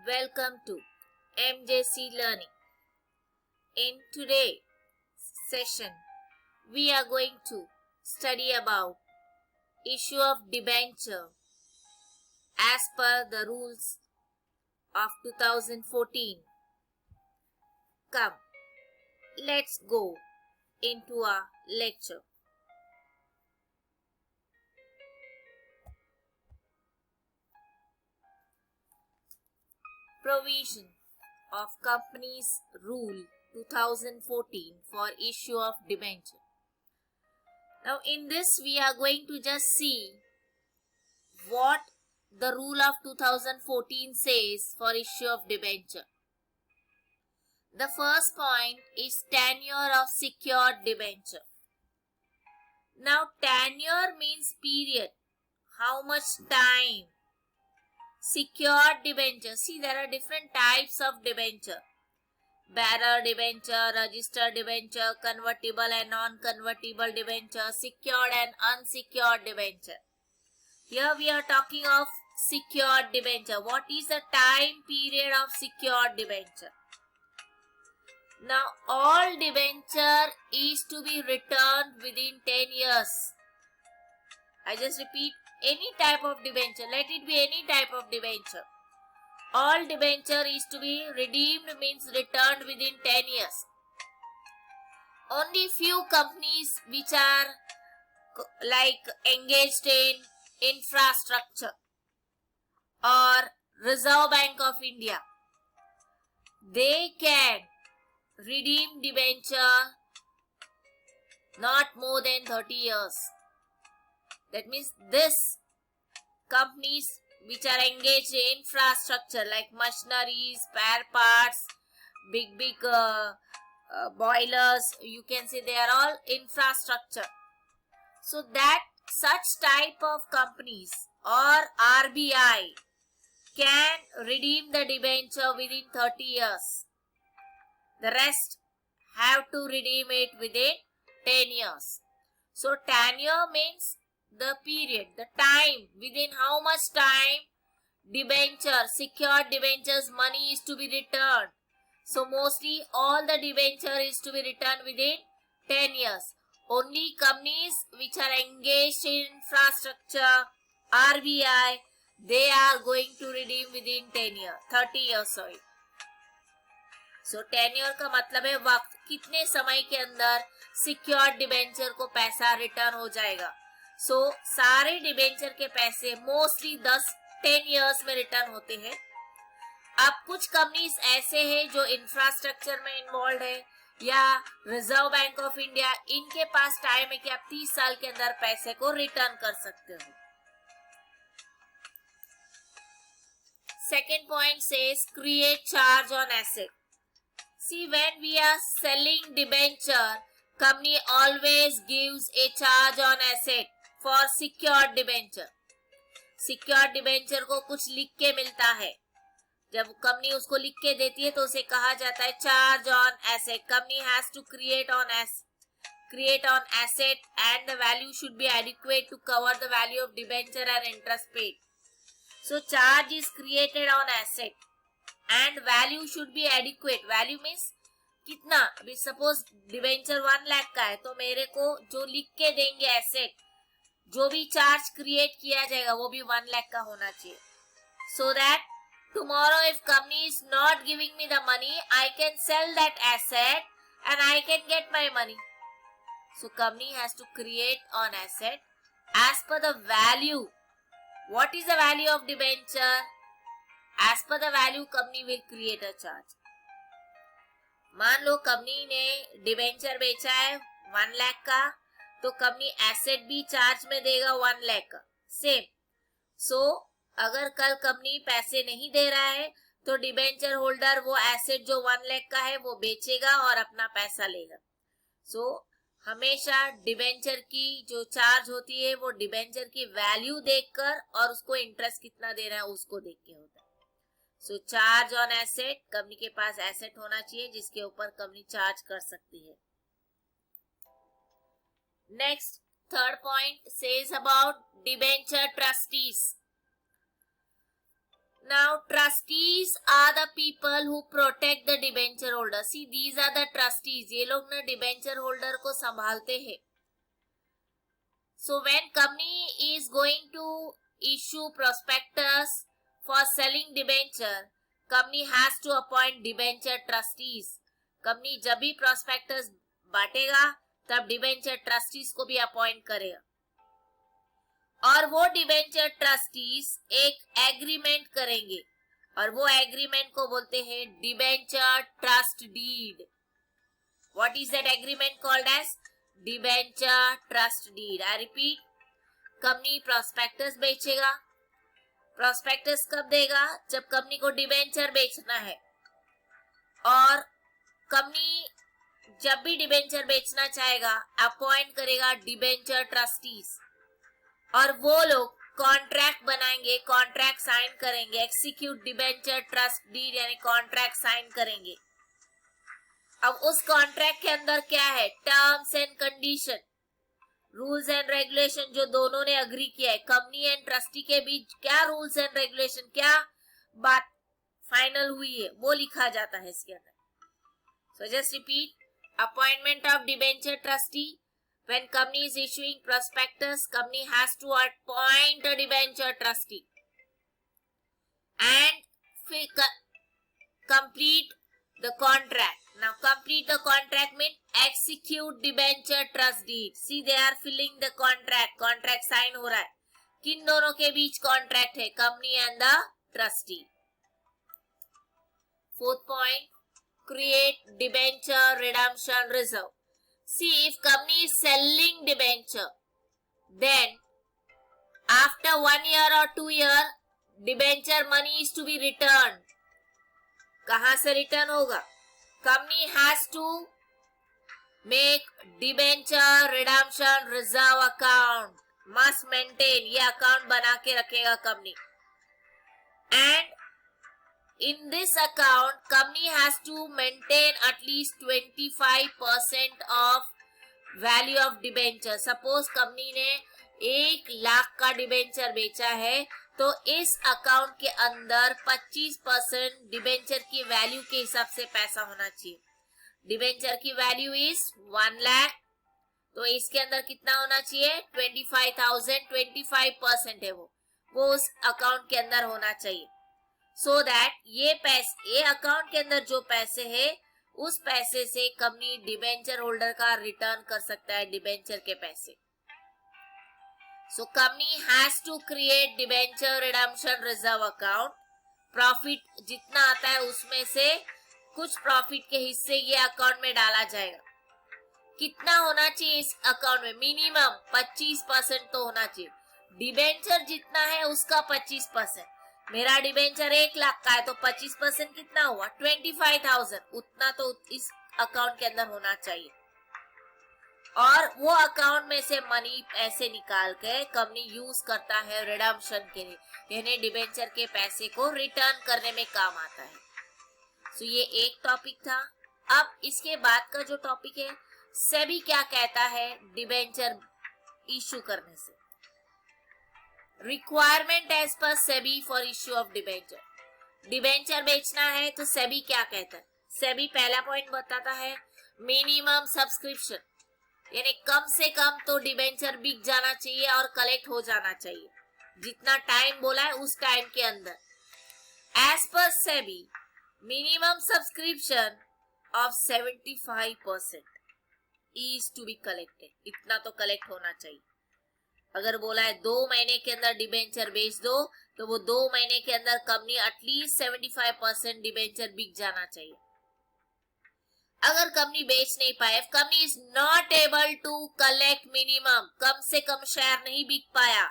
Welcome to MJC Learning. In today's session, we are going to study about issue of debenture as per the rules of 2014. Come, let's go into our lecture. Provision of Companies Rule 2014 for issue of debenture. Now in this we are going to just see what the rule of 2014 says for issue of debenture. The first point is tenure of secured debenture. Now tenure means period. How much time? Secured debenture. See, there are different types of debenture. Bearer debenture, registered debenture, convertible and non-convertible debenture, secured and unsecured debenture. Here we are talking of secured debenture. What is the time period of secured debenture? Now all debenture is to be returned within 10 years. I just repeat, any type of debenture, let it be any type of debenture. All debenture is to be redeemed means returned within 10 years. Only few companies which are like engaged in infrastructure or Reserve Bank of India, they can redeem debenture not more than 30 years. That means this companies which are engaged in infrastructure like machineries, spare parts, big boilers, you can say they are all infrastructure. So that such type of companies or RBI can redeem the debenture within 30 years. The rest have to redeem it within 10 years. So tenure means the period, the time, within how much time debenture, secured debentures money is to be returned. So mostly all the debenture is to be returned within 10 years. Only companies which are engaged in infrastructure, RBI, they are going to redeem within 10 years, 30 years, sorry. So tenure का मतलब है वक्त, कितने समय के अंदर secured debenture को पैसा रिटर्न हो जाएगा. सो सारे डिबेंचर के पैसे मोस्टली 10 इयर्स में रिटर्न होते हैं. अब कुछ कंपनीज ऐसे हैं जो इंफ्रास्ट्रक्चर में इन्वॉल्व है या रिजर्व बैंक ऑफ इंडिया, इनके पास टाइम है कि आप 30 साल के अंदर पैसे को रिटर्न कर सकते हो. Second point says create charge on asset. See, when we are selling debenture, company always gives a charge on asset for secured debenture. Secured debenture को कुछ लिख के मिलता है. जब कंपनी उसको लिख के देती है तो उसे कहा जाता है charge on asset. Company has to create on asset and the value should be adequate to cover the value of debenture and interest paid. So charge is created on asset. And value should be adequate. Value means कितना. अभी suppose debenture 1 lakh का है तो मेरे को जो लिख के देंगे एसेट, जो भी चार्ज क्रिएट किया जाएगा वो भी 1 लाख का होना चाहिए. So that tomorrow if company is not giving me the money, I can sell that asset and I can get my money. So company has to create on asset as per the value. What is the value of debenture? As per the value, company will create a charge. मान लो company ने debenture बेचा है 1 लाख का, तो company asset भी charge में देगा 1 लाख का सेम. सो अगर कल कंपनी पैसे नहीं दे रहा है तो डिबेंचर होल्डर वो एसेट जो 1 लाख का है वो बेचेगा और अपना पैसा लेगा. सो हमेशा डिबेंचर की जो चार्ज होती है वो डिबेंचर की वैल्यू देखकर और उसको इंटरेस्ट कितना दे रहा है उसको देख के होता है. सो चार्ज ऑन एसेट, कंपनी के पास एसेट होना चाहिए जिसके ऊपर कंपनी चार्ज कर सकती है. Next third point says about debenture trustees. Now trustees are the people who protect the debenture holder. See, these are the trustees. ये लोग ना debenture holder को संभालते हैं. So when company is going to issue prospectus for selling debenture, company has to appoint debenture trustees. Company जब भी prospectus बांटेगा तब debenture trustees को भी appoint करेगा. और वो डिबेंचर ट्रस्टीज एक एग्रीमेंट करेंगे और वो एग्रीमेंट को बोलते हैं debenture trust deed. What is that agreement called as debenture trust deed. I repeat, company prospectus बेचेगा. प्रोस्पेक्टस कब देगा? जब कंपनी को डिबेंचर बेचना है. और कंपनी जब भी डिबेंचर बेचना चाहेगा अपॉइंट करेगा डिबेंचर ट्रस्टीज और वो लोग कॉन्ट्रैक्ट बनाएंगे, कॉन्ट्रैक्ट साइन करेंगे, एक्सिक्यूट डिबेंचर ट्रस्ट डीड यानी कॉन्ट्रैक्ट साइन करेंगे. अब उस कॉन्ट्रैक्ट के अंदर क्या है? Terms and condition, rules and regulation जो दोनों ने अग्री किया है. कंपनी एंड ट्रस्टी के बीच क्या रूल्स एंड रेगुलेशन, क्या बात फाइनल हुई है, वो लिखा जाता है इसके अंदर. So just repeat, appointment of debenture trustee. When company is issuing prospectus, company has to appoint a debenture trustee and complete the contract. Now complete the contract means execute debenture trust deed. See, they are filling the contract. Contract sign हो रहा है. किन दोनों के बीच contract है? Company and the trustee. Fourth point, create debenture redemption reserve. See, if company is selling debenture, then after 1 year or 2 year, debenture money is to be returned. कहाँ से return होगा? Company has to make debenture redemption reserve account. Must maintain. ये account बना के रखेगा company. And in this account, company has to maintain at least 25% of value of debenture. Suppose company ने 1 लाख का debenture बेचा है तो इस अकाउंट के अंदर 25% डिबेंचर की वैल्यू के हिसाब से पैसा होना चाहिए. डिबेंचर की वैल्यू इज 1 लाख, तो इसके अंदर कितना होना चाहिए? 25,000. 25% है वो उस अकाउंट के अंदर होना चाहिए. सो दैट ये अकाउंट के अंदर जो पैसे है उस पैसे से कंपनी डिबेंचर होल्डर का रिटर्न कर सकता है डिबेंचर के पैसे. So company has to create debenture redemption reserve account. Profit जितना आता है उसमें से कुछ प्रॉफिट के हिस्से ये अकाउंट में डाला जाएगा. कितना होना चाहिए इस अकाउंट में? मिनिमम 25% तो होना चाहिए. डिबेंचर जितना है उसका 25%. मेरा डिबेंचर 1 लाख का है तो 25% कितना हुआ? 25,000. उतना तो इस अकाउंट के अंदर होना चाहिए. और वो अकाउंट में से मनी पैसे निकाल के कंपनी यूज करता है रिडम्पशन के लिए, यानी डिबेंचर के पैसे को रिटर्न करने में काम आता है. सो ये एक टॉपिक था. अब इसके बाद का जो टॉपिक है, सेबी क्या कहता है डिबेंचर इशू करने से. Requirement as per SEBI for issue of debenture. Debenture बेचना है तो सेबी क्या कहता है? सेबी पहला पॉइंट बताता है मिनिमम सब्सक्रिप्शन, यानी कम से कम तो डिबेंचर बिक जाना चाहिए और कलेक्ट हो जाना चाहिए. जितना टाइम बोला है उस टाइम के अंदर. As per SEBI minimum subscription of 75% is to be collected. इतना तो कलेक्ट होना चाहिए. अगर बोला है 2 महीने के अंदर डिबेंचर बेच दो तो वो 2 महीने के अंदर कंपनी एटलीस्ट 75% डिबेंचर बिक जाना चाहिए. अगर कंपनी बेच नहीं पाए, company is not able to collect minimum, कम से कम शेयर नहीं बिक पाया,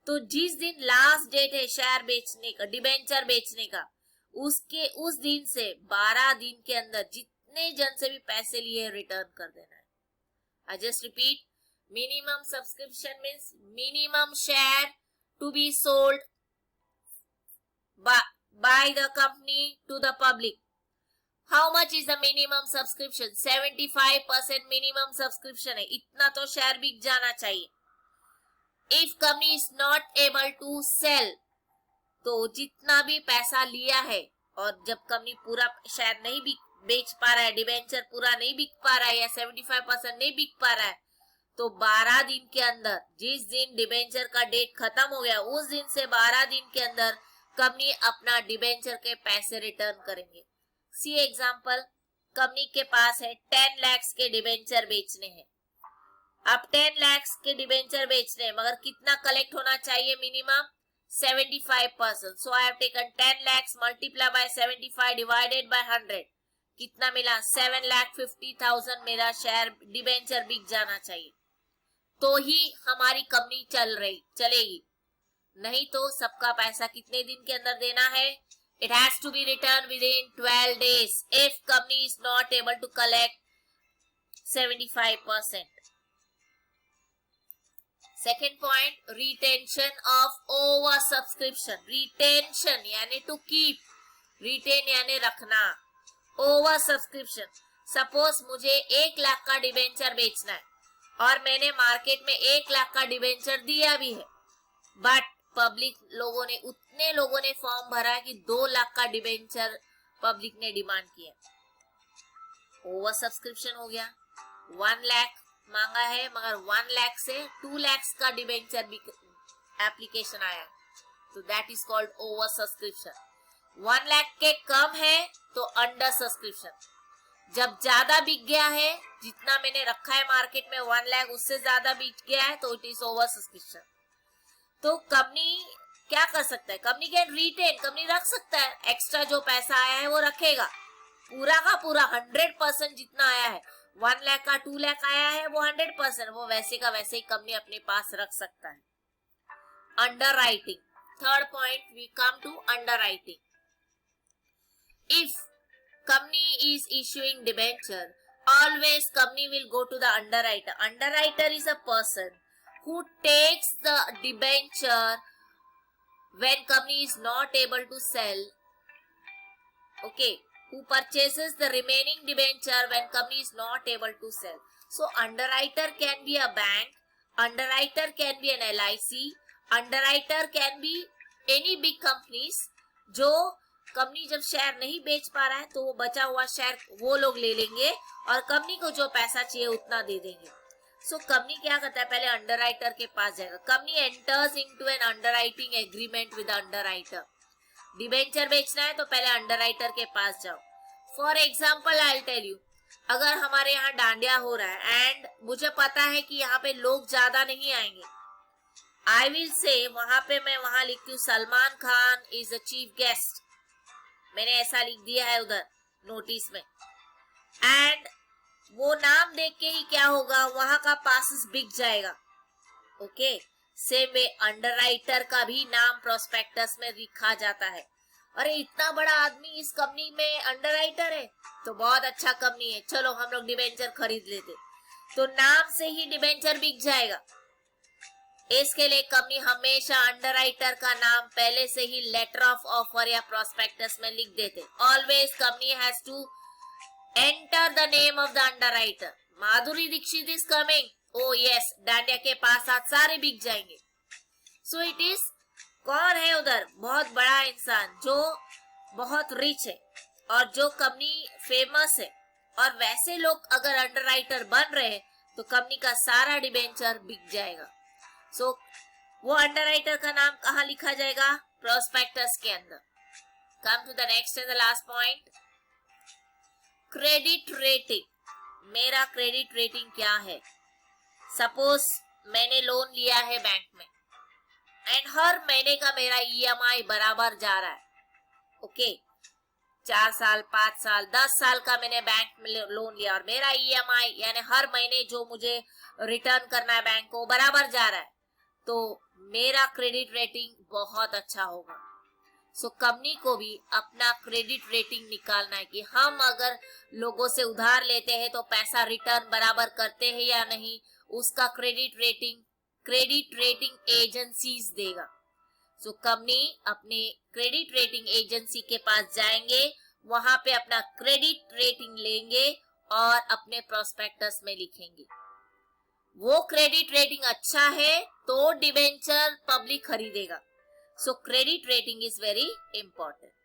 तो जिस दिन लास्ट डेट है शेयर बेचने का, डिबेंचर बेचने का, उस दिन से 12 दिन के अंदर जितने जन से भी पैसे लिए रिटर्न कर देना है. I just repeat, minimum subscription means minimum share to be sold by the company to the public. How much is the minimum subscription? 75% minimum subscription है. इतना तो शेयर बिक जाना चाहिए. If company is not able to sell, तो जितना भी पैसा लिया है और जब कंपनी पूरा शेयर नहीं बेच पा रहा है, डिबेंचर पूरा नहीं बिक पा रहा है या 75% नहीं बिक पा रहा है, तो 12 दिन के अंदर, जिस दिन डिबेंचर का डेट खत्म हो गया उस दिन से 12 दिन के अंदर कंपनी अपना डिबेंचर के पैसे रिटर्न करेंगे। सी एग्जांपल, कंपनी के पास है 10 लाख के डिबेंचर बेचने हैं। अब 10 लाख के डिबेंचर बेचने हैं, मगर कितना कलेक्ट होना चाहिए? Minimum 75%। So I have taken 10 lakhs multiply by 75 divided by 100। कितना मिला? 7,50,000 मेरा शेयर डिबेंचर बिक जाना चाहिए, तो ही हमारी कंपनी चलेगी। नहीं तो सबका पैसा कितने दिन के अंदर देना है? It has to be returned within 12 days if company is not able to collect 75%. Second point, retention of over subscription. Retention यानी to keep, retain यानी रखना, over subscription. सपोज मुझे 1 लाख का डिबेंचर बेचना है और मैंने मार्केट में 1 लाख का डिबेंचर दिया भी है, बट उतने लोगों ने फॉर्म भरा कि 2 लाख का डिबेंचर पब्लिक ने डिमांड किया, ओवर सब्सक्रिप्शन हो गया। 1 लाख मांगा है मगर 1 लाख से 2 लाख का डिबेंचर एप्लीकेशन आया, तो that is called over subscription. 1 lakh के कम है तो अंडर सब्सक्रिप्शन। जब ज्यादा बिक गया है, जितना मैंने रखा है मार्केट में 1 लाख उससे ज्यादा बिक गया है, तो इट इज ओवर सब्सक्रिप्शन। तो कंपनी क्या कर सकता है? कंपनी कैन रिटेन, कंपनी रख सकता है, एक्स्ट्रा जो पैसा आया है वो रखेगा, पूरा का पूरा 100% जितना आया है, 1 लाख का 2 लाख आया है वो 100%, वो वैसे का वैसे ही कंपनी अपने पास रख सकता है। Underwriting, third point we come to underwriting. If company is issuing debenture, always company will go to the underwriter. Underwriter is a person who takes the debenture when company is not able to sell. Okay, who purchases the remaining debenture when company is not able to sell. So underwriter can be a bank, underwriter can be an LIC, underwriter can be any big companies जो company जब share नहीं बेच पा रहा है तो वो बचा हुआ शेयर वो लोग ले लेंगे और कंपनी को जो पैसा चाहिए उतना दे देंगे। सो कंपनी क्या करता है? पहले अंडरराइटर के पास जाएगा। Company enters into an underwriting agreement with underwriter. Debenture बेचना है तो पहले अंडरराइटर के पास जाओ। For example I will tell you, अगर हमारे यहाँ डांडिया हो रहा है एंड मुझे पता है कि यहाँ पे लोग ज्यादा नहीं आएंगे, आई विल से वहां पे मैं वहां लिखती हूँ Salman Khan is the chief guest, मैंने ऐसा लिख दिया है उधर नोटिस में, एंड वो नाम देख के ही क्या होगा, वहां का पासेस बिक जाएगा। ओके, सेम वे अंडरराइटर का भी नाम प्रोस्पेक्टस में लिखा जाता है। अरे इतना बड़ा आदमी इस कंपनी में अंडरराइटर है तो बहुत अच्छा कंपनी है, चलो हम लोग डिबेंचर खरीद लेते, तो नाम से ही डिबेंचर बिक जाएगा। इसके लिए कंपनी हमेशा अंडरराइटर का नाम पहले से ही लेटर ऑफ ऑफर या प्रोस्पेक्टस में लिख देते। Always company has to enter the name of the underwriter. Madhuri Dixit is coming, oh yes, dandiya के पास आज सारे बिक जाएंगे। सो इट इज, कौन है उधर? बहुत बड़ा इंसान जो बहुत रिच है और जो कंपनी फेमस है, और वैसे लोग अगर अंडरराइटर बन रहे हैं तो कंपनी का सारा डिबेंचर बिक जाएगा। सो वो अंडरराइटर का नाम कहाँ लिखा जाएगा? प्रोस्पेक्टस के अंदर। Come to the next and the last point, credit rating. मेरा क्रेडिट रेटिंग क्या है? सपोज मैंने लोन लिया है बैंक में एंड हर महीने का मेरा EMI बराबर जा रहा है। ओके, 4 साल, 5 साल, 10 साल का मैंने बैंक में लोन लिया और मेरा EMI यानी हर महीने जो मुझे रिटर्न करना है बैंक को बराबर जा रहा है, तो मेरा क्रेडिट रेटिंग बहुत अच्छा होगा। सो कंपनी को भी अपना क्रेडिट रेटिंग निकालना है कि हम अगर लोगों से उधार लेते हैं तो पैसा रिटर्न बराबर करते हैं या नहीं, उसका क्रेडिट रेटिंग एजेंसीज देगा। सो कंपनी अपने क्रेडिट रेटिंग एजेंसी के पास जाएंगे, वहां पे अपना क्रेडिट रेटिंग लेंगे और अपने प्रोस्पेक्टस में लिखेंगे। वो क्रेडिट रेटिंग अच्छा है तो डिबेंचर पब्लिक खरीदेगा। So credit rating is very important.